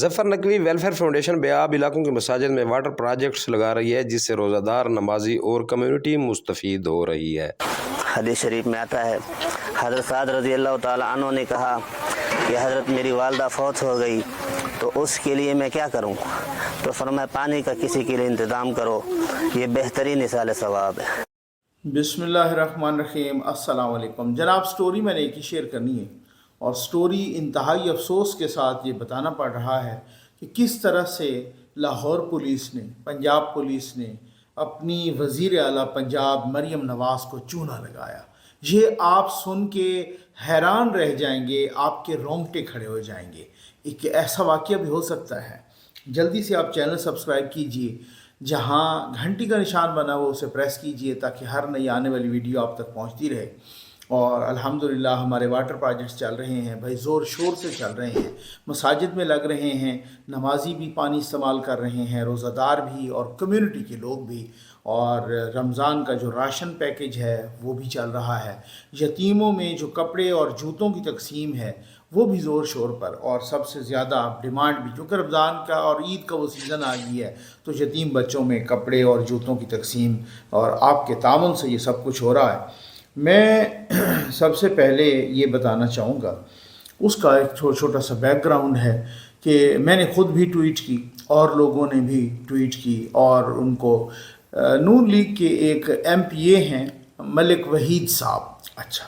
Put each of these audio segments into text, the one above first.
ظفر Naqvi welfare foundation بیاب علاقوں کی مساجد میں واٹر پروجیکٹس لگا رہی ہے، جس سے روزہ دار، نمازی اور کمیونٹی مستفید ہو رہی ہے۔ حدیث شریف میں آتا ہے، حضرت سعد رضی اللہ تعالیٰ عنہ نے کہا کہ حضرت میری والدہ فوت ہو گئی تو اس کے لیے میں کیا کروں؟ تو فرمایا پانی کا کسی کے لیے انتظام کرو، یہ بہترین اصال ثواب ہے۔ بسم اللہ الرحمن الرحیم۔ السلام علیکم جناب، سٹوری میں نے ایک ہی شیئر کرنی ہے، اور سٹوری انتہائی افسوس کے ساتھ یہ بتانا پڑ رہا ہے کہ کس طرح سے لاہور پولیس نے، پنجاب پولیس نے اپنی وزیر اعلیٰ پنجاب مریم نواز کو چونا لگایا۔ یہ آپ سن کے حیران رہ جائیں گے، آپ کے رونگٹے کھڑے ہو جائیں گے۔ ایک ایسا واقعہ بھی ہو سکتا ہے۔ جلدی سے آپ چینل سبسکرائب کیجئے، جہاں گھنٹی کا نشان بنا ہو اسے پریس کیجئے تاکہ ہر نئی آنے والی ویڈیو آپ تک پہنچتی رہے۔ اور الحمدللہ ہمارے واٹر پروجیکٹس چل رہے ہیں بھائی، زور شور سے چل رہے ہیں، مساجد میں لگ رہے ہیں، نمازی بھی پانی استعمال کر رہے ہیں، روزہ دار بھی اور کمیونٹی کے لوگ بھی، اور رمضان کا جو راشن پیکج ہے وہ بھی چل رہا ہے۔ یتیموں میں جو کپڑے اور جوتوں کی تقسیم ہے وہ بھی زور شور پر، اور سب سے زیادہ ڈیمانڈ بھی، کیونکہ رمضان کا اور عید کا وہ سیزن آ گئی ہے، تو یتیم بچوں میں کپڑے اور جوتوں کی تقسیم اور آپ کے تعاون سے یہ سب کچھ ہو رہا ہے۔ میں سب سے پہلے یہ بتانا چاہوں گا، اس کا ایک چھوٹا سا بیک گراؤنڈ ہے کہ میں نے خود بھی ٹویٹ کی اور لوگوں نے بھی ٹویٹ کی، اور ان کو نون لیگ کے ایک ایم پی اے ہیں ملک وحید صاحب۔ اچھا،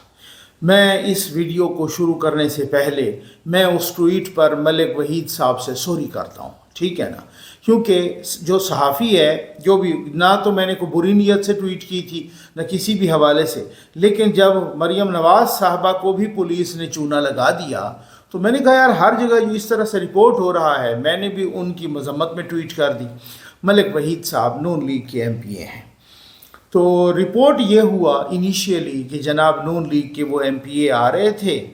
میں اس ویڈیو کو شروع کرنے سے پہلے میں اس ٹویٹ پر ملک وحید صاحب سے سوری کرتا ہوں، ٹھیک ہے نا؟ کیونکہ جو صحافی ہے، جو بھی، نہ تو میں نے کوئی بری نیت سے ٹویٹ کی تھی نہ کسی بھی حوالے سے، لیکن جب مریم نواز صاحبہ کو بھی پولیس نے چونا لگا دیا تو میں نے کہا یار، ہر جگہ جو اس طرح سے رپورٹ ہو رہا ہے، میں نے بھی ان کی مذمت میں ٹویٹ کر دی۔ ملک وحید صاحب نون لیگ کے ایم پی اے ہیں، تو رپورٹ یہ ہوا انیشیلی کہ جناب نون لیگ کے وہ ایم پی اے آ رہے تھے،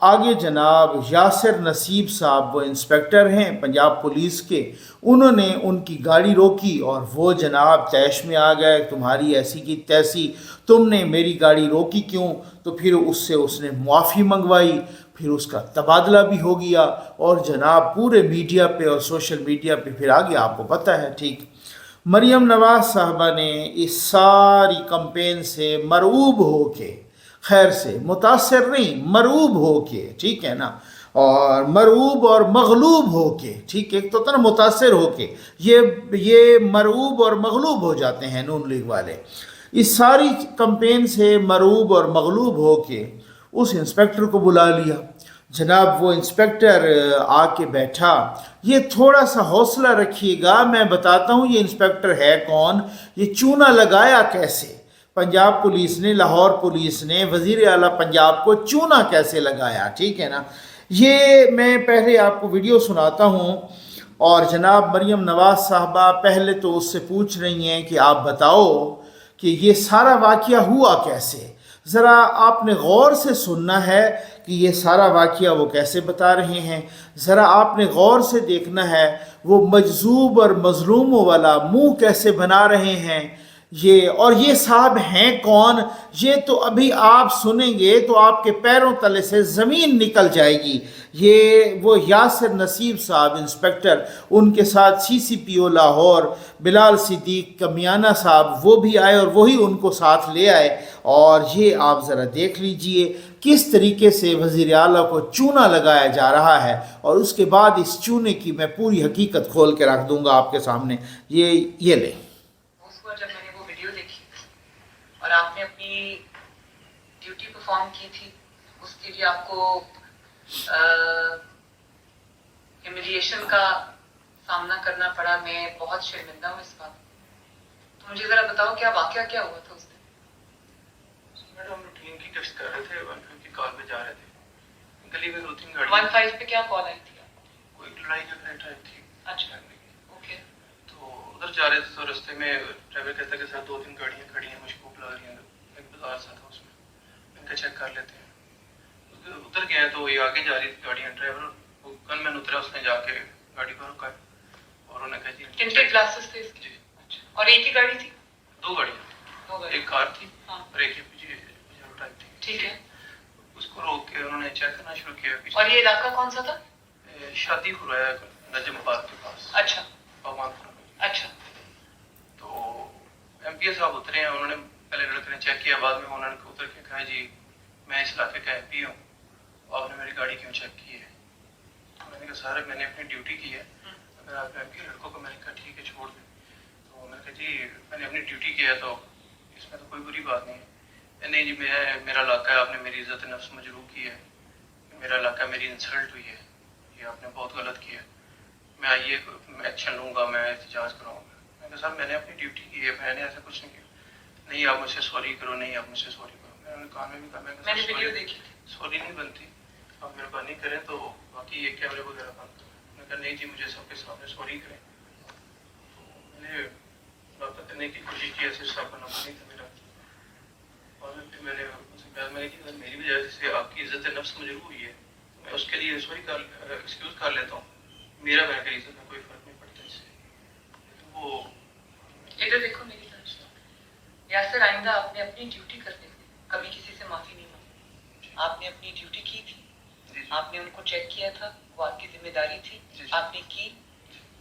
آگے جناب یاسر نصیب صاحب، وہ انسپیکٹر ہیں پنجاب پولیس کے، انہوں نے ان کی گاڑی روکی اور وہ جناب طیش میں آ گئے، تمہاری ایسی کی تیسی، تم نے میری گاڑی روکی کیوں؟ تو پھر اس نے معافی منگوائی، پھر اس کا تبادلہ بھی ہو گیا، اور جناب پورے میڈیا پہ اور سوشل میڈیا پہ پھر آگے آپ کو پتہ ہے، ٹھیک۔ مریم نواز صاحبہ نے اس ساری کمپین سے مرعوب ہو کے، خیر سے متاثر نہیں، مرعوب ہو کے، ٹھیک ہے نا، اور مرعوب اور مغلوب ہو کے، ٹھیک ہے، ایک تو تھا نا متاثر ہو کے، یہ مرعوب اور مغلوب ہو جاتے ہیں نون لیگ والے۔ اس ساری کمپین سے مرعوب اور مغلوب ہو کے اس انسپیکٹر کو بلا لیا۔ جناب وہ انسپیکٹر آ کے بیٹھا، یہ تھوڑا سا حوصلہ رکھیے گا، میں بتاتا ہوں یہ انسپیکٹر ہے کون، یہ چونا لگایا کیسے، پنجاب پولیس نے، لاہور پولیس نے وزیر اعلیٰ پنجاب کو چونا کیسے لگایا، ٹھیک ہے نا۔ یہ میں پہلے آپ کو ویڈیو سناتا ہوں، اور جناب مریم نواز صاحبہ پہلے تو اس سے پوچھ رہی ہیں کہ آپ بتاؤ کہ یہ سارا واقعہ ہوا کیسے، ذرا آپ نے غور سے سننا ہے کہ یہ سارا واقعہ وہ کیسے بتا رہے ہیں، ذرا آپ نے غور سے دیکھنا ہے وہ مجذوب اور مظلوموں والا منہ کیسے بنا رہے ہیں یہ، اور یہ صاحب ہیں کون، یہ تو ابھی آپ سنیں گے تو آپ کے پیروں تلے سے زمین نکل جائے گی۔ یہ وہ یاسر نصیب صاحب انسپیکٹر، ان کے ساتھ سی سی پی او لاہور بلال صدیق کمیانہ صاحب، وہ بھی آئے اور وہی ان کو ساتھ لے آئے، اور یہ آپ ذرا دیکھ لیجئے کس طریقے سے وزیر اعلیٰ کو چونا لگایا جا رہا ہے، اور اس کے بعد اس چونے کی میں پوری حقیقت کھول کے رکھ دوں گا آپ کے سامنے۔ یہ لیں۔ جب میں نے وہ ویڈیو دیکھی اور آپ نے اپنی ڈیوٹی پرفارم کی تھی، اس کے لیے آپ کو ہیومیلیشن کا سامنا کرنا پڑا، میں بہت شرمندہ ہوں اس بات۔ تو مجھے ذرا بتاؤ کیا واقعہ کیا ہوا تھا اس دن؟ میڈم ہم روٹین کی گشت کر رہے تھے، 15 کی کال پہ جا رہے تھے، گلی میں 2-3 گاڑی 15 پہ کیا کال آئی تھی؟ کوئی لڑائی جھگڑے ٹائپ تھی۔ اچھا، اوکے۔ تو ادھر جا رہے تھے تو رستے میں ڈرائیور کہتا کہ ساتھ 2-3 گاڑیاں کھڑی ہیں، مشکوک لگ رہی ہیں، ایک بازار سا تھا، اس میں ان کا چیک کر لیتے ہیں۔ ادھر گئے تو یہ آگے جا رہی تھی گاڑیاں، ڈرائیور گن مین اترا، اس نے جا کے گاڑی کو رکا اور انہوں نے کہا جی کن کے کلاسز تھے اس کے؟ جی، اور ایک ہی گاڑی تھی؟ 2 گاڑیاں، ایک کار تھی اور ایک ہی پجیرو ٹائپ تھی، ٹھیک ہے۔ اس کو روک کے انہوں نے چیک کرنا شروع کیا۔ اور یہ علاقہ کون سا تھا؟ شادی ہو رہا ہے नजम पार्क के पास अच्छा भगवानपुरा में। अच्छा तो एमपीए साहब उतरे हैं, उन्होंने पहले लड़के ने चेक किया, बाद में उन्होंने उतर के कहा जी मैं इस इलाके का एमपी हूँ, आपने मेरी गाड़ी क्यों चेक की है? मैंने कहा सर मैंने अपनी ड्यूटी की है, अगर आप एमपी लड़कों को, मैंने कहा ठीक है छोड़ दें। तो मैंने कहा जी मैंने अपनी ड्यूटी की है तो इसमें तो कोई बुरी बात नहीं है। नहीं जी मेरा इलाका है, आपने मेरी इज्जत नफ्स मजरूह की है, मेरा इलाका, मेरी इंसल्ट हुई है, ये आपने बहुत गलत किया है, मैं आइए मैं एक्शन लूँगा, मैं एहतजाज कराऊँगा। मैंने कहा सर मैंने अपनी ड्यूटी की है, मैंने ऐसा कुछ नहीं किया। नहीं आप मुझसे सॉरी करो, नहीं आप मुझसे सॉरी करो। मैंने कान में भी कहा, मैंने वीडियो देखी थी। सॉरी नहीं बनती, आप मेहरबानी करें तो बाकी ये कैमरे वगैरह बंद करें। मैंने कहा नहीं जी मुझे सबके सामने सॉरी करें। तो मैंने रब्ता करने की कोशिश की, ऐसे साहब नंबर नहीं था मेरा, और फिर मैंने उनसे कहा मैंने कि मेरी वजह से आपकी इज्जत नफ्स मजरूह हुई है, तो मैं उसके लिए सॉरी कर एक्सक्यूज़ कर लेता हूँ, मेरा वह की इज्जत में कोई फ़र्क नहीं पड़ता इससे। लेकिन वो इधर देखो मेरी तरफ से, यासर आइंदा आपने अपनी ड्यूटी करते थे, कभी किसी से माफी नहीं मांगी, आपने अपनी ड्यूटी की थी, आपने उनको चेक किया था, वो आपकी जिम्मेदारी थी, आपने की,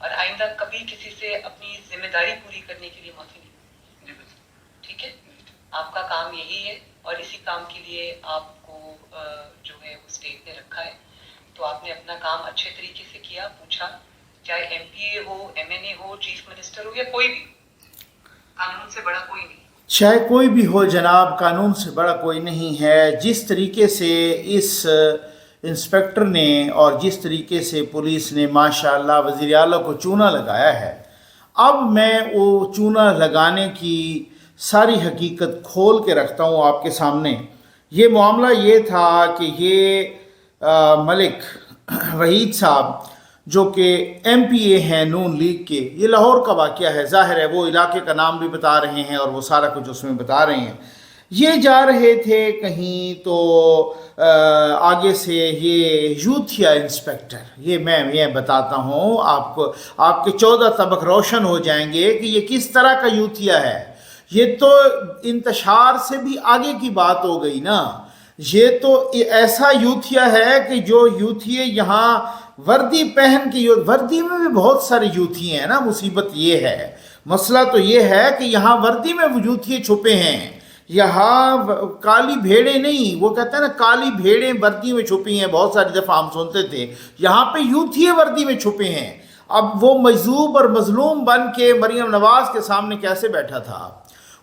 और आइंदा कभी किसी से अपनी जिम्मेदारी पूरी करने के लिए माफी नहीं मांगी, ठीक है? आपका काम यही है और इसी काम के लिए आपको जो है वो स्टेट ने रखा है, तो आपने अपना काम अच्छे तरीके से किया, पूछा, चाहे एमपीए हो, एमएनए हो, चीफ मिनिस्टर हो या कोई भी, कानून से बड़ा कोई नहीं। चाहे कोई भी हो जनाब, कानून से बड़ा कोई नहीं है। जिस तरीके से इस इंस्पेक्टर ने और जिस तरीके से पुलिस ने माशाअल्लाह वज़ीर आला को चूना लगाया है, अब मैं वो चूना लगाने की सारी हकीकत खोल के रखता हूँ आपके सामने। ये मामला ये था कि ये मलिक वहीद साहब जो कि एमपीए हैं नून लीग के, ये लाहौर का वाक़या है, ज़ाहिर है वो इलाके का नाम भी बता रहे हैं और वो सारा कुछ उसमें बता रहे हैं। ये जा रहे थे कहीं तो आगे से ये यूथिया इंस्पेक्टर, ये मैं बताता हूँ आपको, आपके 14 तबक रोशन हो जाएंगे कि ये किस तरह का यूथिया है। ये तो इंतशार से भी आगे की बात हो गई ना। ये तो ऐसा यूथिया है कि जो यूथिये यहाँ वर्दी पहन के, वर्दी में भी बहुत सारे यूथिये हैं ना, मुसीबत ये है, मसला तो ये है कि यहाँ वर्दी में यूथिये छुपे हैं, यहाँ काली भेड़े नहीं, वो कहते हैं ना काली भेड़ें वर्दी में छुपी हैं, बहुत सारी दफ़ा हम सुनते थे, यहाँ पे यूथिये वर्दी में छुपे हैं। अब वो मजलूम और मजलूम बन के मरियम नवाज़ के सामने कैसे बैठा था,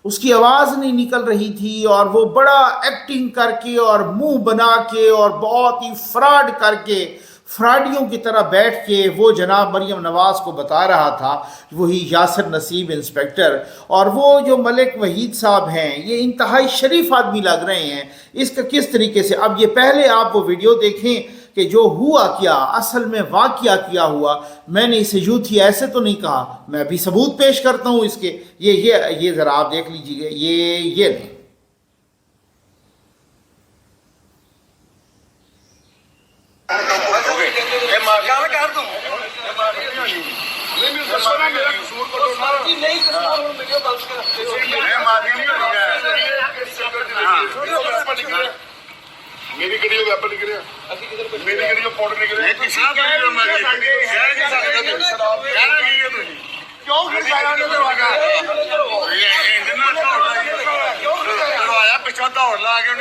उसकी आवाज़ नहीं निकल रही थी, और वो बड़ा एक्टिंग करके और मुंह बना के और बहुत ही फ्रॉड करके, फ्राडियों की तरह बैठ के वो जनाब मरियम नवाज़ को बता रहा था, वही यासिर नसीब इंस्पेक्टर। और वो जो मलिक वहीद साहब हैं, ये इंतहाई शरीफ आदमी लग रहे हैं। इसका किस तरीके से, अब ये पहले आप वो वीडियो देखें कि जो हुआ क्या, असल में वाक़या क्या हुआ। मैंने इसे यूथी ऐसे तो नहीं कहा, मैं अभी सबूत पेश करता हूँ इसके। ये ज़रा आप देख लीजिए, ये नहीं, मेरी गड्डी वैपन निकलिया, मेरी गड्डी पाउडर निकलिया, क्यों पिछा दौड़ ला के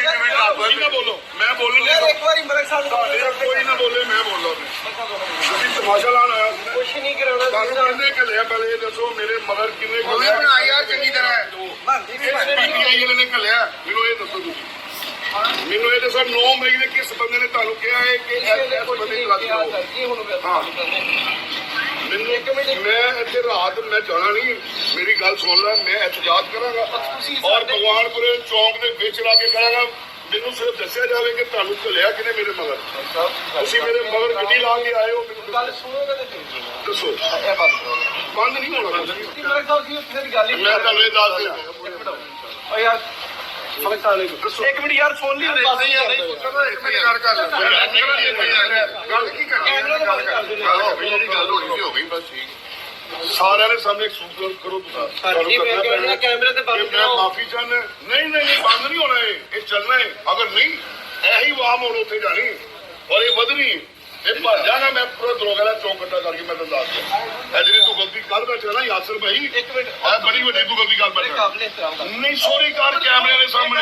बोलो, मैं बोलो कोई ना बोले, मैं बोलो तमाशा लाना आया कलिया। पहले ये दसो मेरे मगर किन्ने चंगी तरह कलिया, मैनू ये दसो तुम, ਮੈਨੂੰ ਇਹ ਦੱਸੋ 9 ਮਈ ਦੇ ਕਿਸ ਬੰਦੇ ਨੇ ਤੁਹਾਨੂੰ ਕਿਹਾ ਹੈ ਕਿ ਇਸ ਬੰਦੇ ਦੀ ਰਾਤ ਨੂੰ? ਹਾਂ ਮੈਨੂੰ ਇੱਕ ਮਿੰਟ, ਮੈਂ ਇੱਥੇ ਰਾਤ ਮੈਂ ਜਾਣਾ ਨਹੀਂ, ਮੇਰੀ ਗੱਲ ਸੁਣ ਲੈ, ਮੈਂ ਇhtਜਾਜ ਕਰਾਂਗਾ ਔਰ ਭਗਵਾਨਪੁਰੇ ਚੌਂਕ ਦੇ ਵਿੱਚ ਲਾ ਕੇ ਕਰਾਂਗਾ। ਮੈਨੂੰ ਸਿਰਫ ਦੱਸਿਆ ਜਾਵੇ ਕਿ ਤੁਹਾਨੂੰ ਘਲਿਆ ਕਿਨੇ ਮੇਰੇ ਮਗਰ, ਤੁਸੀਂ ਮੇਰੇ ਮਗਰ ਗੱਡੀ ਲਾ ਕੇ ਆਏ ਹੋ, ਗੱਲ ਸੁਣੋਗੇ ਤਾਂ ਦੱਸੋ। ਬੰਦ ਨਹੀਂ ਹੋਣਾ, ਮੈਂ ਤੁਹਾਨੂੰ ਇਹ ਦੱਸ ਦਿੰਦਾ। ਯਾਰ ਇੱਕ ਮਿੰਟ ਯਾਰ, ਫੋਨ ਨਹੀਂ ਗੱਲ ਕੀ ਕਰਨੀ, ਗੱਲ ਹੋਣੀ ਸੀ ਹੋ ਗਈ ਬਸ, ਠੀਕ। ਸਾਰਿਆਂ ਦੇ ਸਾਹਮਣੇ ਸੂਚਨਾ ਕਰੋ, ਕੈਮਰੇ ਤੇ ਮਾਫੀ ਚਾਹੁੰਦਾ। ਨਹੀਂ ਬੰਦ ਨਹੀਂ ਹੋਣਾ, ਇਹ ਚੱਲਣਾ ਹੈ। ਅਗਰ ਨਹੀਂ ਇਹੀ ਵਾਮ ਹੁਣ ਉੱਥੇ ਜਾਣੀ ਔਰ ਇਹ ਵਧਣੀ, ਇਹ ਭਰ ਜਾਣਾ ਮੈਂ ਪੂਰਾ ਦਰੋਗਾ ਦਾ ਚੌਕ ਇਕੱਠਾ ਕਰਕੇ ਮੈਂ ਤੁਹਾਨੂੰ ਦੱਸ ਦਿਆਂ ਇਹ ਜਿਹੜੀ ਤੂੰ ਗਲਤੀ ਕਰ ਬੈਠਾ ਨਾ ਯਾਸਰ ਭਾਈ ਇੱਕ ਮਿੰਟ ਇਹ ਬੜੀ ਵੱਡੀ ਤੂੰ ਗਲਤੀ ਕਰ ਬੈਠਾ ਨਹੀਂ ਸੋਰੀ ਕਰ ਕੈਮਰੇ ਦੇ ਸਾਹਮਣੇ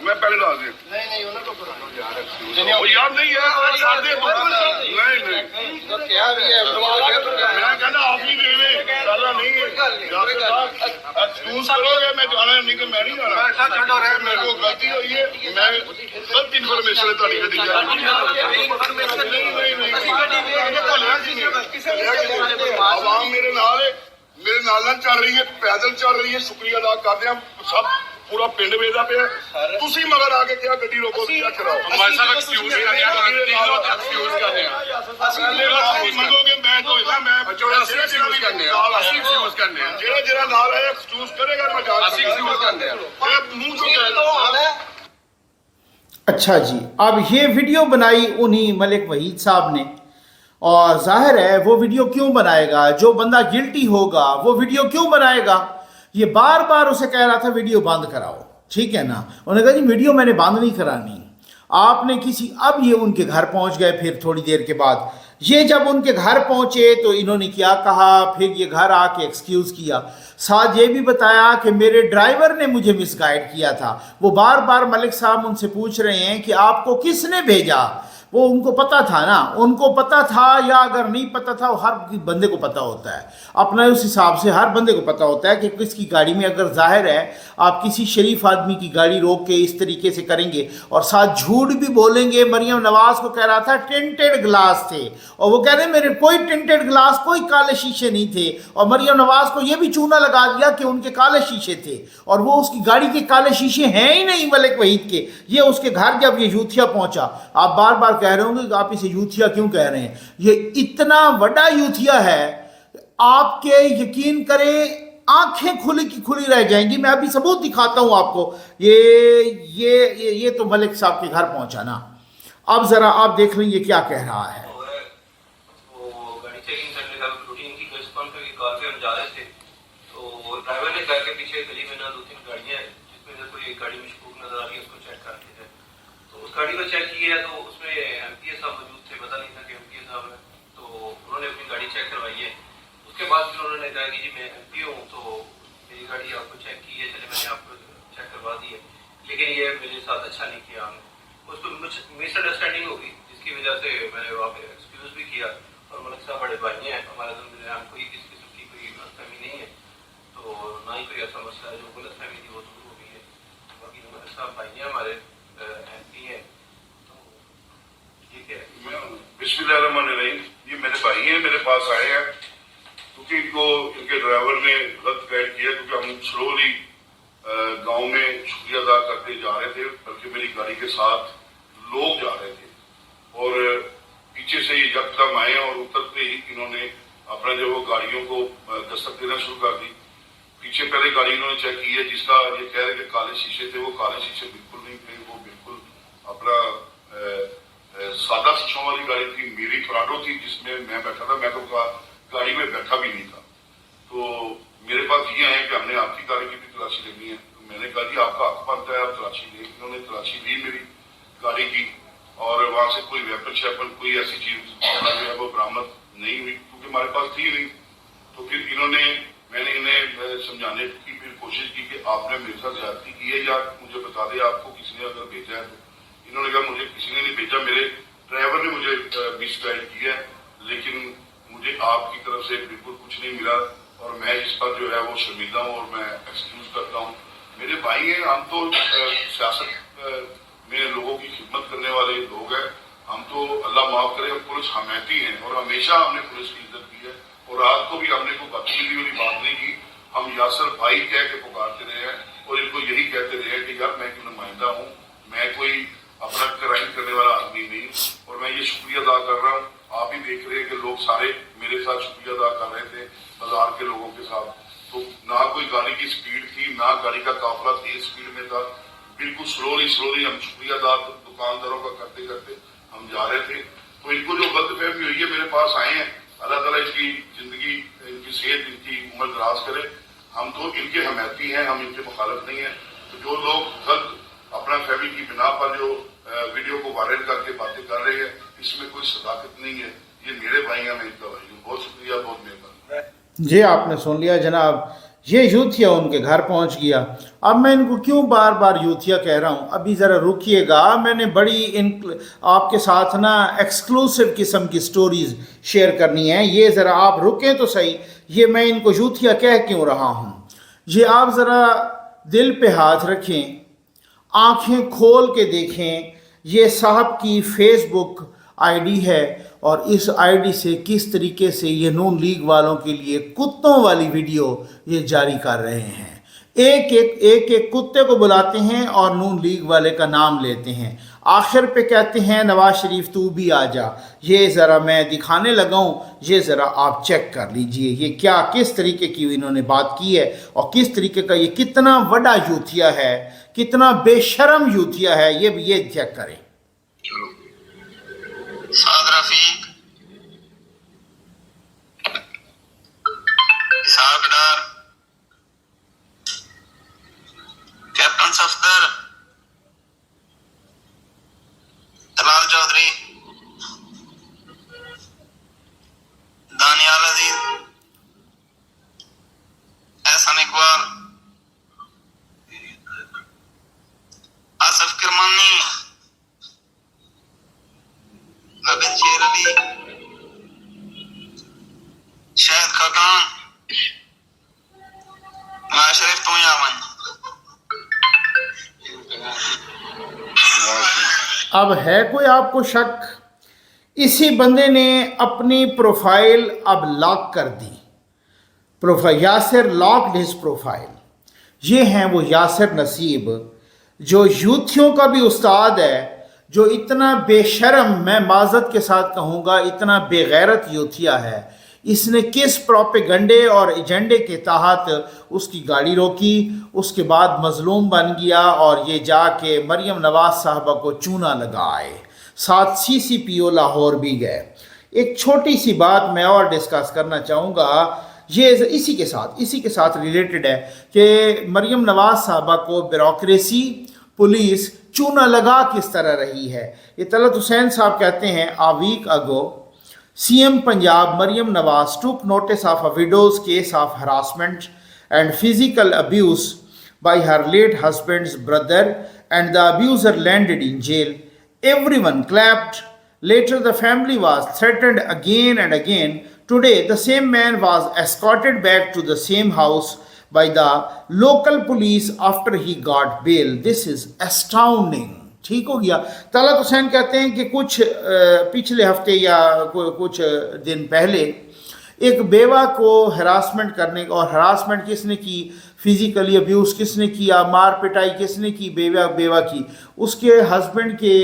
ਮੈਂ ਪਹਿਲੇ ਦੱਸ ਦਿਆਂ ਨਹੀਂ ਉਹਨਾਂ ਤੋਂ ਕਰਾਉਣਾ ਯਾਰ ਉਹ ਯਾਰ ਨਹੀਂ ਹੈ ਸਾਡੇ ਨਹੀਂ ਤਾਂ ਕਿਹਾ ਵੀ ਹੈ ਮੈਂ ਕਹਿੰਦਾ ਆਪ ਹੀ ਦੇਵੇ ਗੱਲ ਨਹੀਂ ਹੈ ਯਾਸਰ ਸਾਹਿਬ ਐਕਸਕਿਊਜ਼ ਕਰੋਗੇ ਮੈਂ ਜਾਣਾ ਨਹੀਂ ਕਿ ਮੈਂ ਨਹੀਂ ਜਾਣਾ ਛੱਡੋ ਰਹਿ ਮੇਰੇ ਕੋਲ ਗਲਤੀ ਹੋਈ ਹੈ ਮੈਂ ਗਲਤ ਇਨਫੋਰਮੇਸ਼ਨ ਹੈ ਤੁਹਾਡੀ ਗੱਡੀ ਆਵਾਮ ਮੇਰੇ ਨਾਲ ਚੱਲ ਰਹੀ ਹੈ ਪੈਦਲ ਚੱਲ ਰਹੀ ਹੈ ਸ਼ੁਕਰੀਆ ਅਦਾ ਕਰਦੇ ਹਾਂ ਸਭ ਪੂਰਾ ਪਿੰਡ ਵੇਚਦਾ ਪਿਆ ਤੁਸੀਂ ਮਗਰ ਆ ਕੇ ਕਿਹਾ ਗੱਡੀ ਰੋਕੋ ਚੈੱਕ ਕਰਾਓ ਹਮਾਰੇ ਸਾਥ ਐਕਸਕਿਊਜ਼ ਕਰ ਰਹੇ ਹਾਂ ਐਕਸਕਿਊਜ਼ ਕਰ ਰਹੇ ਹਾਂ ਅਸੀਂ ਮੰਗੋਗੇ ਮੈਂ ਤੋਂ ਇਹਦਾ ਮੈਂ ਐਕਸਕਿਊਜ਼ ਕਰਨੇ ਆ ਅਸੀਂ ਐਕਸਕਿਊਜ਼ ਕਰਨੇ ਆ ਜਿਹੜਾ ਨਾਲ ਹੈ ਐਕਸਕਿਊਜ਼ ਕਰੇਗਾ ਮੈਂ ਜਾਣ ਅਸੀਂ ਐਕਸਕਿਊਜ਼ ਕਰਨੇ ਆ ਇਹ ਮੂੰਹ ਤੋਂ ਕਹਿ अच्छा जी, अब ये वीडियो बनाई उन्हीं मलिक वहीद साहब ने, और जाहिर है वो वीडियो क्यों बनाएगा, जो बंदा गिल्टी होगा वो वीडियो क्यों बनाएगा। ये बार बार उसे कह रहा था वीडियो बंद कराओ, ठीक है ना। उन्होंने कहा जी वीडियो मैंने बंद नहीं करानी, आपने किसी, अब ये उनके घर पहुंच गए। फिर थोड़ी देर के बाद ये जब उनके घर पहुंचे तो इन्होंने क्या कहा, फिर ये घर आके एक्सक्यूज़ किया, साथ ये भी बताया कि मेरे ड्राइवर ने मुझे मिसगाइड किया था। वो बार बार मलिक साहब उनसे पूछ रहे हैं कि आपको किसने भेजा। वो उनको पता था ना, उनको पता था या अगर नहीं पता था, वो हर बंदे को पता होता है अपना, उस हिसाब से हर बंदे को पता होता है कि किसकी गाड़ी में, अगर जाहिर है आप किसी शरीफ आदमी की गाड़ी रोक के इस तरीके से करेंगे और साथ झूठ भी बोलेंगे। मरियम नवाज को कह रहा था टिंटेड ग्लास थे, और वो कह रहे मेरे कोई टिंटेड ग्लास, कोई काले शीशे नहीं थे, और मरियम नवाज को ये भी चूना लगा दिया कि उनके काले शीशे थे, और वो उसकी गाड़ी के काले शीशे हैं ही नहीं मलिक वहीद के। ये उसके घर जब ये यूथिया पहुंचा, आप बार बार कह रहे होंगे कि आप इसे यूथिया क्यों कह रहे हैं, ये इतना बड़ा यूथिया है, आपके यकीन करें आंखें खुली की खुली रह जाएंगी। मैं अभी सबूत दिखाता हूं आपको। ये तो मलिक साहब के घर पहुंचा ना, अब जरा आप देख लें ये क्या कह रहा है। वो गाड़ी चेकिंग करने का रूटीन की कॉल पे हम जा रहे थे, तो ड्राइवर ने कहा कि पीछे गली में ना 2-3 गाड़ियां हैं जिसमें से कोई एक गाड़ी मशकूक नजर आ रही है, उसको चेक करते थे। तो उस गाड़ी को चेक किया तो उसमें एमपीए साहब मौजूद थे, पता नहीं था कि एमपीए साहब है, तो उन्होंने अपनी गाड़ी चेक करवाई है। उसके बाद फिर उन्होंने कहा कि जी मैं एमपीए हूँ, तो मेरी गाड़ी आपको चेक की है, चले मैंने आपको चेक करवा दी है, लेकिन ये मेरे साथ अच्छा नहीं किया हमने। उसको मिसअंडरस्टैंडिंग हो गई, जिसकी वजह से मैंने वहाँ पे एक्सक्यूज़ भी किया। और मलिक साहब बड़े भाई हैं, हमारे दरमियान कोई किसी किस्म की कोई गलतफहमी नहीं है, तो ना ही कोई ऐसा मसला है। जो गलतफहमी थी वो दूर हो गई है। बाकी मलिक साहब भाई हैं हमारे, एमपी हैं, तो ठीक है। बिस्मिल्लाहिर्रहमानिर्रहीम, ये मेरे भाई हैं, मेरे पास आए हैं क्योंकि इनको इनके ड्राइवर ने गलत गाइड किया, क्योंकि हम स्लोली गांव में शुक्रिया अदा करते जा रहे थे, बल्कि मेरी गाड़ी के साथ लोग जा रहे थे, और पीछे से ही यकदम आए और उतरते ही इन्होंने अपना जो वो गाड़ियों को दस्तक देना शुरू कर दी। पीछे पहले गाड़ी इन्होंने चेक की है, जिसका ये कह रहे कि काले शीशे थे, वो काले शीशे बिल्कुल नहीं थे, वो बिल्कुल अपना सादा शीशों वाली गाड़ी थी, मेरी पराडो थी जिसमें मैं बैठा था। मैं तो गाड़ी में बैठा भी नहीं था। तो मेरे पास ये है कि हमने आपकी गाड़ी की भी तलाशी लेनी है। तो मैंने कहा जी आपका हक बनता है, आप तलाशी लें। इन्होंने तलाशी ली मेरी गाड़ी की, और वहाँ से कोई वेपन शैपन कोई ऐसी चीज जो है वो बरामद नहीं हुई, क्योंकि हमारे पास थी नहीं। तो फिर मैंने इन्हें समझाने की फिर कोशिश की कि आपने मेरे साथ ज्यादती की है, या मुझे बता दें आपको किसने अगर भेजा है। तो इन्होंने कहा मुझे किसी ने नहीं भेजा, मेरे ड्राइवर ने मुझे मिसगाइड किया है, लेकिन मुझे आपकी तरफ से बिल्कुल कुछ नहीं मिला, और मैं इस पर जो है वो शर्मिंदा हूँ और मैं एक्सक्यूज करता हूँ। मेरे भाई हैं, हम तो सियासत में लोगों की खिदमत करने वाले लोग हैं, हम तो अल्लाह माफ करे पुलिस हमायती हैं, और हमेशा हमने पुलिस की इज्जत की है, और आज को भी हमने कोई बदतमीजी वाली बात नहीं की। हम यासर भाई कह के पुकारते रहे हैं, और इनको यही कहते रहे हैं कि यार मैं एक नुमाइंदा हूँ, मैं कोई अपना क्राइम करने वाला आदमी नहीं। और मैं ये शुक्रिया अदा कर रहा हूँ, आप ही देख रहे हैं कि लोग सारे मेरे साथ शुक्रिया अदा कर रहे थे, बाजार के लोगों के साथ। तो ना कोई गाड़ी की स्पीड थी, ना गाड़ी का काफिला तेज स्पीड में था, बिल्कुल स्लोली हम शुक्रिया अदा दुकानदारों का करते करते हम जा रहे थे। तो इनको जो गलतफहमी हुई है, मेरे पास आए हैं, अल्लाह ताला इसकी जिंदगी, इनकी सेहत, इनकी उम्र दराज करे। हम तो इनके हमायती हैं, हम इनके मुखालिफ नहीं हैं। तो जो लोग गलत अपना फैमिली की बिना पर जो वीडियो को वायरल करके बातें कर रहे हैं, इसमें कोई सदाकत नहीं है, ये मेरे भाई हैं, मैं इनका भाई हूँ। बहुत शुक्रिया, बहुत मेहरबानी। जी आपने सुन लिया जनाब, ये यूथिया उनके घर पहुंच गया। अब मैं इनको क्यों बार बार यूथिया कह रहा हूं, अभी ज़रा रुकिएगा, मैंने बड़ी आपके साथ ना एक्सक्लूसिव किस्म की स्टोरीज़ शेयर करनी है। ये ज़रा आप रुकें तो सही, ये मैं इनको यूथिया कह क्यों रहा हूं, ये आप ज़रा दिल पे हाथ रखें, आंखें खोल के देखें। ये साहब की फेसबुक आईडी है और इस आईडी से किस तरीके से ये नून लीग वालों के लिए कुत्तों वाली वीडियो ये जारी कर रहे हैं। एक कुत्ते को बुलाते हैं और नून लीग वाले का नाम लेते हैं, आखिर पे कहते हैं नवाज शरीफ तू भी आ जा। ये ज़रा मैं दिखाने लगा हूँ, ये ज़रा आप चेक कर लीजिए ये क्या किस तरीके की इन्होंने बात की है और किस तरीके का ये कितना बड़ा यूथिया है, कितना बेशरम यूथिया है, ये चेक करें। साद रफीक, इसहाक डार, कैप्टन सफदर, दलाल चौधरी, दानियाल अजीज, एहसन इकबाल, आसिफ किरमानी, लबिन शेर अली, शाहिद खाकान, नवाज शरीफ तू ही आवन। अब है कोई आपको शक, इसी बंदे ने अपनी प्रोफाइल अब लॉक कर दी। Profile Yasir locked his profile. ये हैं वो यासिर नसीब जो यूथियों का भी उस्ताद है, जो इतना बेशरम, मैं माज़रत के साथ कहूँगा इतना बेगैरत यूथिया है। इसने किस प्रोपेगंडे और एजेंडे के तहत उसकी गाड़ी रोकी, उसके बाद मजलूम बन गया और ये जाके मरियम नवाज साहबा को चूना लगाए, साथ CCPO लाहौर भी गए। एक छोटी सी बात मैं और डिस्कस करना चाहूँगा, ये इसी के साथ रिलेटेड है कि मरियम नवाज साहबा को ब्यूरोक्रेसी, पुलिस चूना लगा किस तरह रही है। ये तलत हुसैन साहब कहते हैं, a week ago CM Punjab Maryam Nawaz took notice of a widow's case of harassment and physical abuse by her late husband's brother, and the abuser landed in jail. Everyone clapped. Later the family was threatened again and again. Today the same man was escorted back to the same house by the local police after he got bail. This is astounding. ठीक हो गया। तलत हुसैन कहते हैं कि कुछ पिछले हफ्ते या कुछ दिन पहले एक बेवा को हरासमेंट करने, और हरासमेंट किसने की, फिजिकली अब्यूज़ किसने किया, मार पिटाई किसने की, बेवा की, उसके हस्बैंड के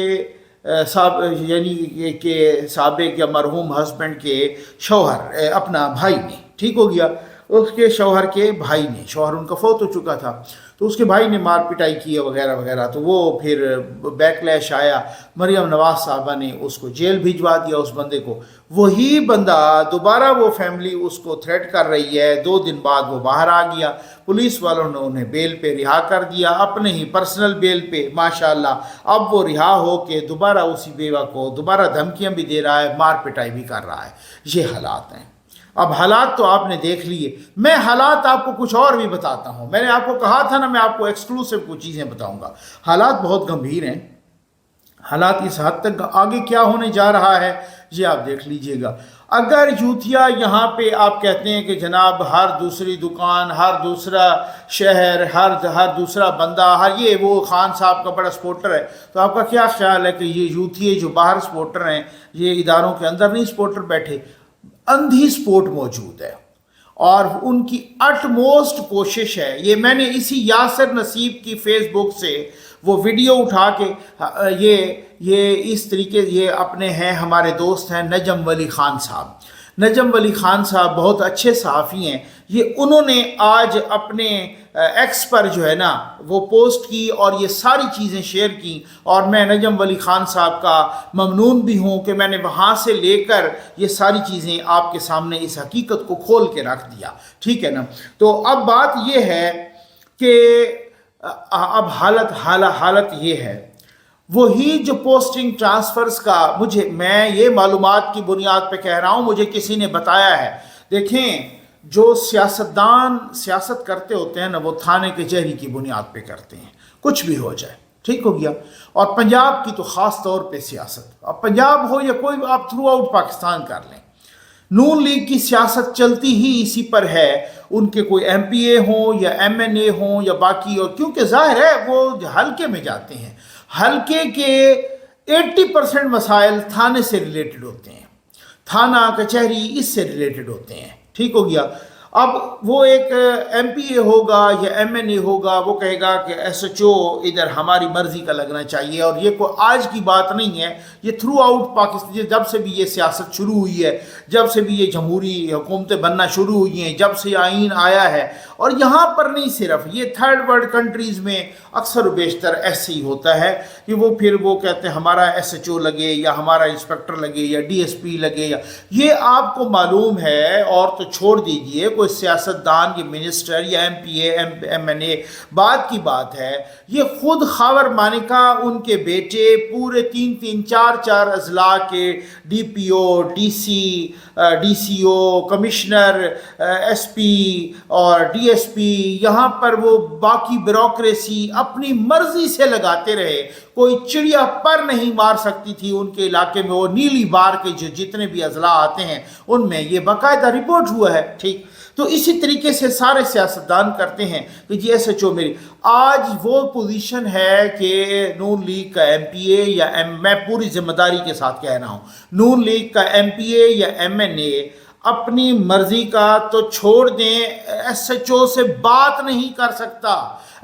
यानी के साबिक या मरहूम हस्बैंड के शौहर, अपना भाई ने, ठीक हो गया, उसके शौहर के भाई ने, शौहर उनका फौत हो चुका था, तो उसके भाई ने मार पिटाई की वगैरह वगैरह। तो वो फिर बैकलैश आया, मरियम नवाज साहबा ने उसको जेल भिजवा दिया उस बंदे को। वही बंदा दोबारा, वो फैमिली उसको थ्रेट कर रही है, 2 दिन बाद वो बाहर आ गया, पुलिस वालों ने उन्हें बेल पे रिहा कर दिया, अपने ही पर्सनल बेल पे माशाल्लाह। अब वो रिहा हो के दोबारा उसी बेवा को दोबारा धमकियाँ भी दे रहा है, मार पिटाई भी कर रहा है। ये हालात हैं। अब हालात तो आपने देख लिए, मैं हालात आपको कुछ और भी बताता हूँ। मैंने आपको कहा था ना मैं आपको एक्सक्लूसिव कुछ चीज़ें बताऊँगा। हालात बहुत गंभीर हैं। हालात इस हद तक आगे क्या होने जा रहा है ये आप देख लीजिएगा। अगर यूथिया यहाँ पे आप कहते हैं कि जनाब हर दूसरी दुकान, हर दूसरा शहर, हर दूसरा बंदा, हर ये वो खान साहब का बड़ा सपोर्टर है, तो आपका क्या ख्याल है कि ये यूथिये जो बाहर सपोर्टर हैं, ये इदारों के अंदर नहीं सपोर्टर बैठे, अंधी सपोर्ट मौजूद है और उनकी अटमोस्ट कोशिश है। ये मैंने इसी यासिर नसीब की फेसबुक से वो वीडियो उठा के ये इस तरीके, ये अपने हैं, हमारे दोस्त हैं नजम वली खान साहब। नजम वली खान साहब बहुत अच्छे सहाफ़ी हैं। ये उन्होंने आज अपने एक्स पर जो है ना वो पोस्ट की और ये सारी चीज़ें शेयर की, और मैं नजम वली खान साहब का ममनून भी हूँ कि मैंने वहाँ से लेकर ये सारी चीज़ें आपके सामने इस हकीकत को खोल के रख दिया, ठीक है ना। तो अब बात ये है कि अब हालत ये है, वही जो पोस्टिंग ट्रांसफ़र्स का मैं ये मालूमात की बुनियाद पे कह रहा हूँ, मुझे किसी ने बताया है। देखें, जो सियासतदान सियासत करते होते हैं ना, वो थाने कचहरी की बुनियाद पे करते हैं, कुछ भी हो जाए, ठीक हो गया। और पंजाब की तो ख़ास तौर पे सियासत, अब पंजाब हो या कोई, आप थ्रू आउट पाकिस्तान कर लें, नून लीग की सियासत चलती ही इसी पर है। उनके कोई MPA हों या MNA हों या बाकी, और क्योंकि ज़ाहिर है वो हल्के में जाते हैं, हल्के के 80% मसाइल थाने से रिलेटेड होते हैं, थाना कचहरी इससे रिलेटेड होते हैं, ठीक हो गया। अब वो एक MPA होगा या MNA होगा, वो कहेगा कि SHO इधर हमारी मर्ज़ी का लगना चाहिए। और ये कोई आज की बात नहीं है, ये थ्रू आउट पाकिस्तान, जब से भी ये सियासत शुरू हुई है, जब से भी ये जमहूरी हुकूमतें बनना शुरू हुई हैं, जब से आइन आया है, और यहाँ पर नहीं सिर्फ, ये थर्ड वर्ल्ड कंट्रीज़ में अक्सर बेशतर ऐसे ही होता है कि वो फिर वो कहते हैं हमारा SHO लगे या हमारा इंस्पेक्टर लगे या DSP लगे, या ये आपको मालूम है। और तो छोड़ दीजिए कोई सियासतदान, ये मिनिस्टर या MPA MNA, बात की बात है, ये खुद खावर मानिका उनके बेटे पूरे 3-3 4-4 अजला के DPO, DC, DCO, commissioner, SP और DSP, यहाँ पर वो बाकी ब्यूरोक्रेसी अपनी मर्जी से लगाते रहे। कोई चिड़िया पर नहीं मार सकती थी उनके इलाके में। वो नीली बार के जो जितने भी अजला आते हैं उनमें ये बाकायदा रिपोर्ट हुआ है, ठीक। तो इसी तरीके से सारे सियासतदान करते हैं कि जी SHO मेरी। आज वो पोजीशन है कि नून लीग का MPA या मैं पूरी जिम्मेदारी के साथ कह रहा हूँ, नून लीग का MPA या MNA अपनी मर्जी का तो छोड़ दें, SHO से बात नहीं कर सकता,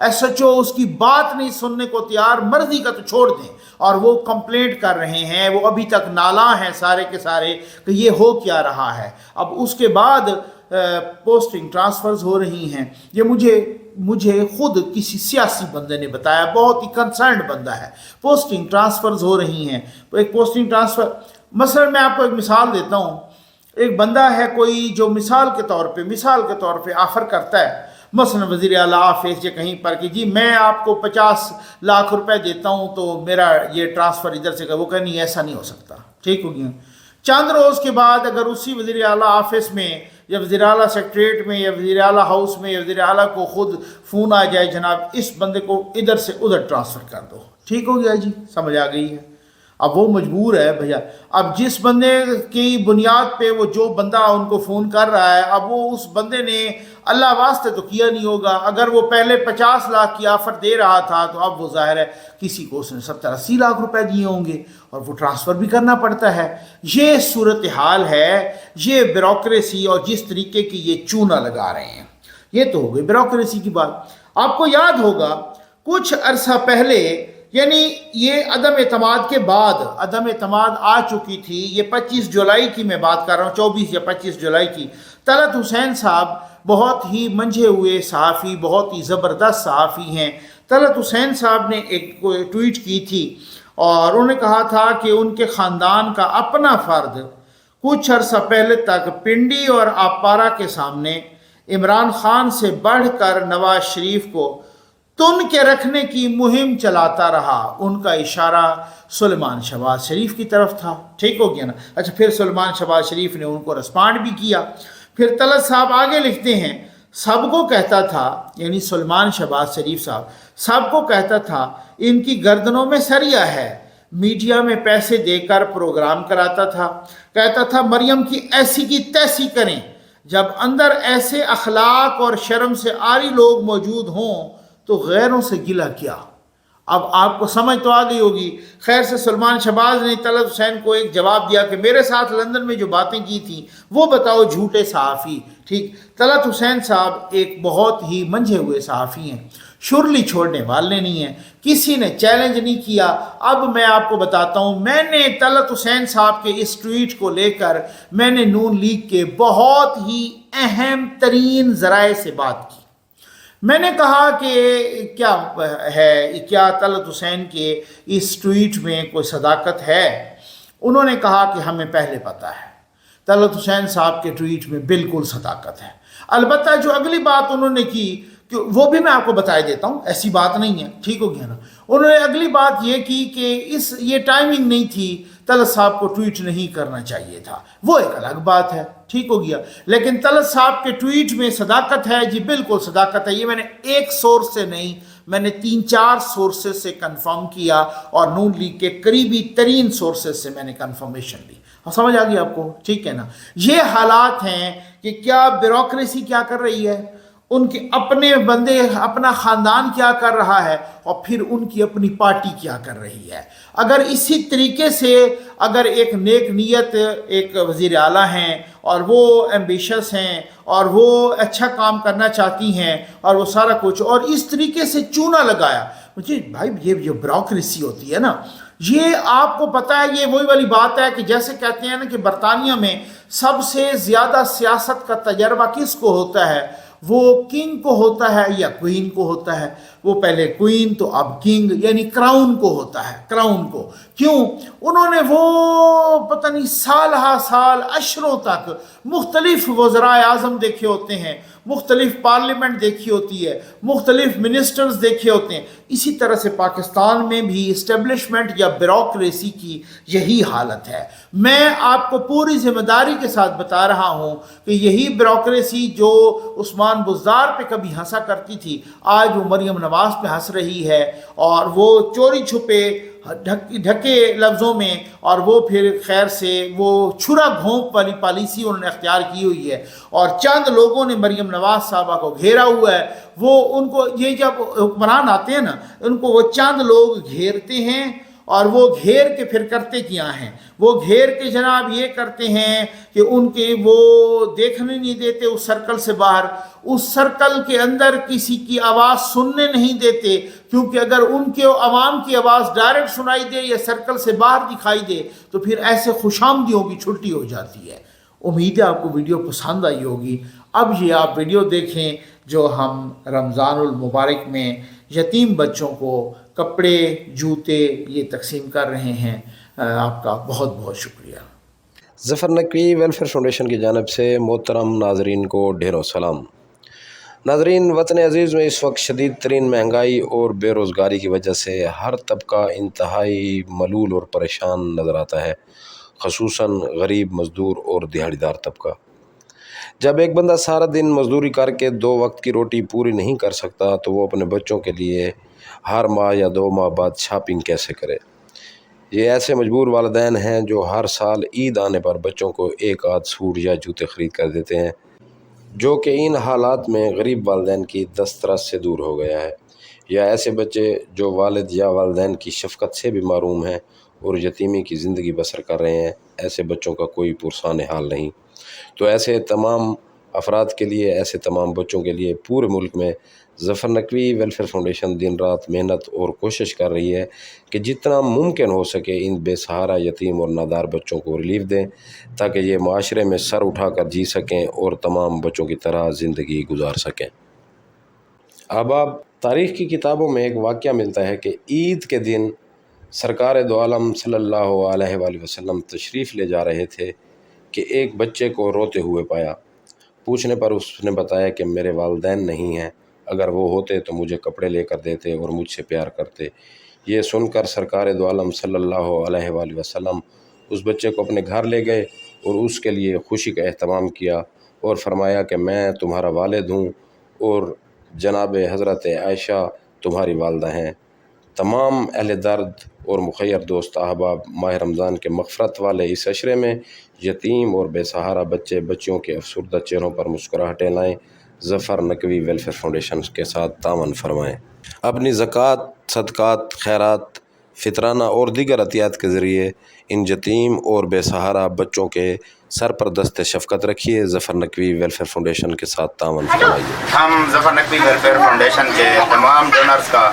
SHO उसकी बात नहीं सुनने को तैयार, मर्जी का तो छोड़ दें। और वो कंप्लेंट कर रहे हैं, वो अभी तक नाला हैं सारे के सारे कि ये हो क्या रहा है। अब उसके बाद पोस्टिंग ट्रांसफ़र्स हो रही हैं। ये मुझे खुद किसी सियासी बंदे ने बताया, बहुत ही कंसर्न्ड बंदा है। पोस्टिंग ट्रांसफ़र्स हो रही हैं, एक पोस्टिंग ट्रांसफ़र, मसलन मैं आपको एक मिसाल देता हूँ। एक बंदा है कोई जो मिसाल के तौर पे ऑफ़र करता है, मसलन वज़ीर आला ऑफिस या कहीं पर कि जी मैं आपको 50 लाख रुपए देता हूँ तो मेरा ये ट्रांसफ़र इधर से, वो कहे नहीं ऐसा नहीं हो सकता, ठीक हो गया। चंद रोज़ के बाद अगर उसी वज़ीर आला ऑफिस में या वज़ीर आला सेक्रेटरीट में या वज़ीर आला हाउस में या वज़ीर आला को खुद फ़ोन आ जाए, जनाब इस बंदे को इधर से उधर ट्रांसफ़र कर दो, ठीक हो गया जी, समझ आ गई है। अब वो मजबूर है भैया, अब जिस बंदे की बुनियाद पे वो जो बंदा उनको फ़ोन कर रहा है, अब वो उस बंदे ने अल्लाह वास्ते तो किया नहीं होगा। अगर वो पहले 50 लाख की ऑफ़र दे रहा था तो अब वो ज़ाहिर है किसी को उसने 70-80 लाख रुपए दिए होंगे और वो ट्रांसफ़र भी करना पड़ता है। ये सूरत हाल है, ये ब्यूरोक्रेसी और जिस तरीके की ये चूना लगा रहे हैं। ये तो हो गई ब्यूरोक्रेसी की बात। आपको याद होगा कुछ अरसा पहले, यानी ये अदम एतमाद के बाद, अदम एतमाद आ चुकी थी, ये 25 जुलाई की मैं बात कर रहा हूँ, 24 या 25 जुलाई की। तलत हुसैन साहब बहुत ही मंझे हुए सहाफ़ी, बहुत ही ज़बरदस्त सहाफ़ी हैं। तलत हुसैन साहब ने एक ट्वीट की थी और उन्होंने कहा था कि उनके ख़ानदान का अपना फ़र्द कुछ अर्सा पहले तक पिंडी और आपारा के सामने इमरान खान से बढ़कर नवाज शरीफ को तुन के रखने की मुहिम चलाता रहा। उनका इशारा सुलेमान शहबाज शरीफ की तरफ था, ठीक हो गया ना। अच्छा, फिर सुलेमान शहबाज शरीफ ने उनको रिस्पॉन्ड भी किया। फिर तलत साहब आगे लिखते हैं, सबको कहता था, यानी सुलेमान शहबाज शरीफ साहब सबको कहता था इनकी गर्दनों में सरिया है, मीडिया में पैसे देकर प्रोग्राम कराता था, कहता था मरियम की ऐसी की तैसी करें। जब अंदर ऐसे अखलाक और शर्म से आरी लोग मौजूद हों तो गैरों से गिला क्या। अब आपको समझ तो आ गई होगी। खैर से सुलेमान शहबाज ने तलत हुसैन को एक जवाब दिया कि मेरे साथ लंदन में जो बातें की थी वो बताओ झूठे सहाफ़ी, ठीक। तलत हुसैन साहब एक बहुत ही मंझे हुए सहाफ़ी हैं, शुरली छोड़ने वाले नहीं हैं, किसी ने चैलेंज नहीं किया। अब मैं आपको बताता हूँ, मैंने तलत हुसैन साहब के इस ट्वीट को लेकर मैंने नून लीग के बहुत ही अहम तरीन ज़राए से बात की। मैंने कहा कि क्या है, क्या तलत हुसैन के इस ट्वीट में कोई सदाकत है। उन्होंने कहा कि हमें पहले पता है, तलत हुसैन साहब के ट्वीट में बिल्कुल सदाकत है। अलबत्ता जो अगली बात उन्होंने की वो भी मैं आपको बता देता हूँ, ऐसी बात नहीं है, ठीक हो गया ना। उन्होंने अगली बात ये की कि ये टाइमिंग नहीं थी, तलत साहब को ट्वीट नहीं करना चाहिए था, वो एक अलग बात है, ठीक हो गया। लेकिन तलत साहब के ट्वीट में सदाकत है, जी बिल्कुल सदाकत है। ये मैंने एक सोर्स से नहीं, मैंने 3-4 सोर्सेज से कंफर्म किया और नून लीग के करीबी तरीन सोर्सेज से मैंने कंफर्मेशन ली। समझ आ गई आपको, ठीक है ना। ये हालात हैं कि क्या ब्यूरोक्रेसी क्या कर रही है, उनके अपने बंदे, अपना ख़ानदान क्या कर रहा है, और फिर उनकी अपनी पार्टी क्या कर रही है। अगर इसी तरीके से अगर एक नेक नीयत एक वज़ीर आला हैं और वो एम्बिशस हैं और वो अच्छा काम करना चाहती हैं और वो सारा कुछ, और इस तरीके से चूना लगाया, मुझे भाई ये जो ब्यूरोक्रेसी होती है ना, ये आपको पता है, ये वही वाली बात है कि जैसे कहते हैं ना कि बरतानिया में सबसे ज़्यादा सियासत का तजर्बा किसको होता है, वो किंग को होता है या क्वीन को होता है। वो पहले क्वीन तो अब किंग, यानी क्राउन को होता है, क्राउन को। क्यों? उन्होंने वो पता नहीं साल हा साल अशरों तक मुख्तलिफ वज़राए आज़म देखे होते हैं, मुख्तलिफ पार्लियामेंट देखी होती है, मुख्तलिफ मिनिस्टर्स देखे होते हैं। इसी तरह से पाकिस्तान में भी इस्टेब्लिशमेंट या ब्यूरोक्रेसी की यही हालत है। मैं आपको पूरी जिम्मेदारी के साथ बता रहा हूँ कि यही ब्यूरोक्रेसी जो उस्मान बुज़दार पे कभी हंसा करती थी, आज वो मरियम नवाज़ पे हंस रही है, और वो चोरी छुपे ढके लफ्ज़ों में, और वो फिर खैर से वो छुरा घोंप वाली पॉलिसी उन्होंने अख्तियार की हुई है। और चंद लोगों ने मरियम नवाज़ साहबा को घेरा हुआ है। वो उनको, ये जब हुक्मरान आते हैं ना, उनको वो चंद लोग घेरते हैं, और वो घेर के फिर करते क्या हैं, वो घेर के जनाब ये करते हैं कि उनके वो देखने नहीं देते उस सर्कल से बाहर, उस सर्कल के अंदर किसी की आवाज़ सुनने नहीं देते, क्योंकि अगर उनके आवाम की आवाज़ डायरेक्ट सुनाई दे या सर्कल से बाहर दिखाई दे तो फिर ऐसे खुशामदियों की छुट्टी हो जाती है। उम्मीद है आपको वीडियो पसंद आई होगी। अब ये आप वीडियो देखें जो हम रमज़ानुल मुबारक में यतीम बच्चों को कपड़े, जूते ये तकसीम कर रहे हैं। आपका बहुत बहुत शुक्रिया। ज़फ़र नकवी वेलफेयर फाउंडेशन की जानिब से मोहतरम नाज़रीन को ढेरों सलाम। नाज़रीन, वतन अज़ीज़ में इस वक्त शदीद तरीन महंगाई और बेरोज़गारी की वजह से हर तबका इंतहाई मलूल और परेशान नज़र आता है, ख़ुसूसन गरीब, मज़दूर और दिहाड़ीदार तबका। जब एक बंदा सारा दिन मज़दूरी करके 2 वक्त की रोटी पूरी नहीं कर सकता तो वो अपने बच्चों के लिए हर माह या 2 माह बाद शॉपिंग कैसे करे। ये ऐसे मजबूर वालिदैन हैं जो हर साल ईद आने पर बच्चों को एक आध सूट या जूते ख़रीद कर देते हैं, जो कि इन हालात में गरीब वालिदैन की दस्तरस से दूर हो गया है। या ऐसे बच्चे जो वालिद या वालिदैन की शफ़क़त से भी महरूम हैं और यतीमी की ज़िंदगी बसर कर रहे हैं, ऐसे बच्चों का कोई पुरसान हाल नहीं। तो ऐसे तमाम अफराद के लिए, ऐसे तमाम बच्चों के लिए पूरे मुल्क में ज़फ़र नकवी वेलफेयर फाउंडेशन दिन रात मेहनत और कोशिश कर रही है कि जितना मुमकिन हो सके इन बेसहारा, यतीम और नादार बच्चों को रिलीफ दें, ताकि ये माशरे में सर उठाकर जी सकें और तमाम बच्चों की तरह ज़िंदगी गुजार सकें। अब तारीख़ की किताबों में एक वाक़या मिलता है कि ईद के दिन सरकार दो आलम सल्लल्लाहु अलैहि वसल्लम तशरीफ़ ले जा रहे थे कि एक बच्चे को रोते हुए पाया। पूछने पर उसने बताया कि मेरे वालिदैन नहीं हैं, अगर वो होते तो मुझे कपड़े लेकर देते और मुझसे प्यार करते। ये सुनकर सरकार दो आलम सल्लल्लाहु अलैहि वसल्लम उस बच्चे को अपने घर ले गए और उसके लिए खुशी का एहतमाम किया और फरमाया कि मैं तुम्हारा वालिद हूँ और जनाब हज़रत आयशा तुम्हारी वालदा हैं। तमाम अहले दर्द और मुखैर दोस्त अहबाब माह रमज़ान के मग़फ़रत वाले इस अशरे में यतीम और बेसहारा बच्चे बच्चियों के अफसरदा चेहरों पर मुस्कुराहटें लाएँ। ज़फ़र नकवी वेलफेयर फाउंडेशन के साथ तावन फरमाएँ। अपनी ज़कात, सदक़ात, खैरात, फ़ितराना और दीगर अतियात के ज़रिए इन यतीम और बेसहारा बच्चों के सर पर दस्ते शफ़क़त रखिए। ज़फ़र नकवी वेलफेयर फाउंडेशन के साथ तावन फरमाइए। हम ज़फ़र नकवी वेलफेयर फाउंडेशन के तमाम डोनर्स का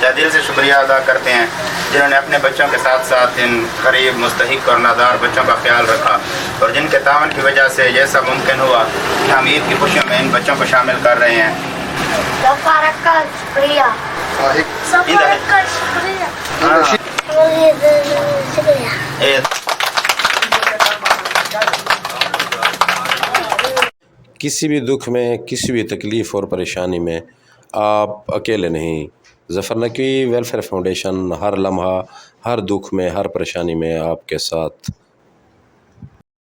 तहे दिल से शुक्रिया अदा करते हैं जिन्होंने अपने बच्चों के साथ साथ इन गरीब, मुस्तहिक और नादार बच्चों का ख्याल रखा और जिनके तावन की वजह से ये सब मुमकिन हुआ कि हम ईद की खुशियों में इन बच्चों को शामिल कर रहे हैं। किसी भी दुख में, किसी भी तकलीफ़ और परेशानी में آپ اکیلے نہیں، ظفر نقوی ویلفیئر فاؤنڈیشن ہر لمحہ، ہر دکھ میں، ہر پریشانی میں آپ کے ساتھ